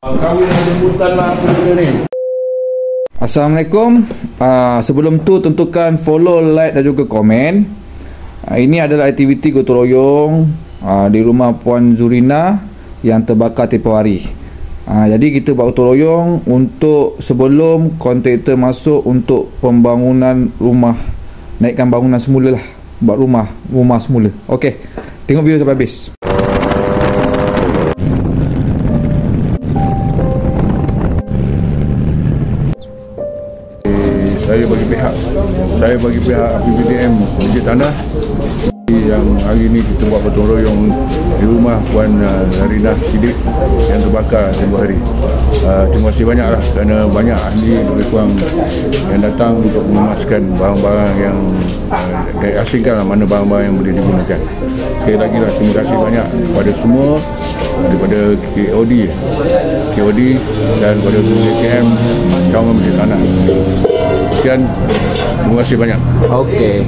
Kahwin jemputan lah apa benda ni. Assalamualaikum. Sebelum tu tentukan follow, like dan juga komen. Ini adalah aktiviti gotong royong di rumah Puan Zurina yang terbakar tempoh hari. Jadi kita buat gotong royong untuk sebelum kontraktor masuk untuk pembangunan rumah, naikkan bangunan semula lah, buat rumah semula. Okey, tengok video sampai habis. Saya bagi pihak PPDM Bukit Tanah yang hari ini kita buat gotong royong di rumah Puan Zurina Siddiq yang terbakar tempoh hari. Terima kasih banyaklah kerana banyak ahli lebih kurang yang datang untuk mengemaskan barang-barang yang diasingkan lah, mana barang-barang yang boleh digunakan. Sekali lagi lah, terima kasih banyak kepada semua, daripada KOD dan kepada BKM Cawangan Bukit Tanah. Sekian, terima kasih banyak. Okey.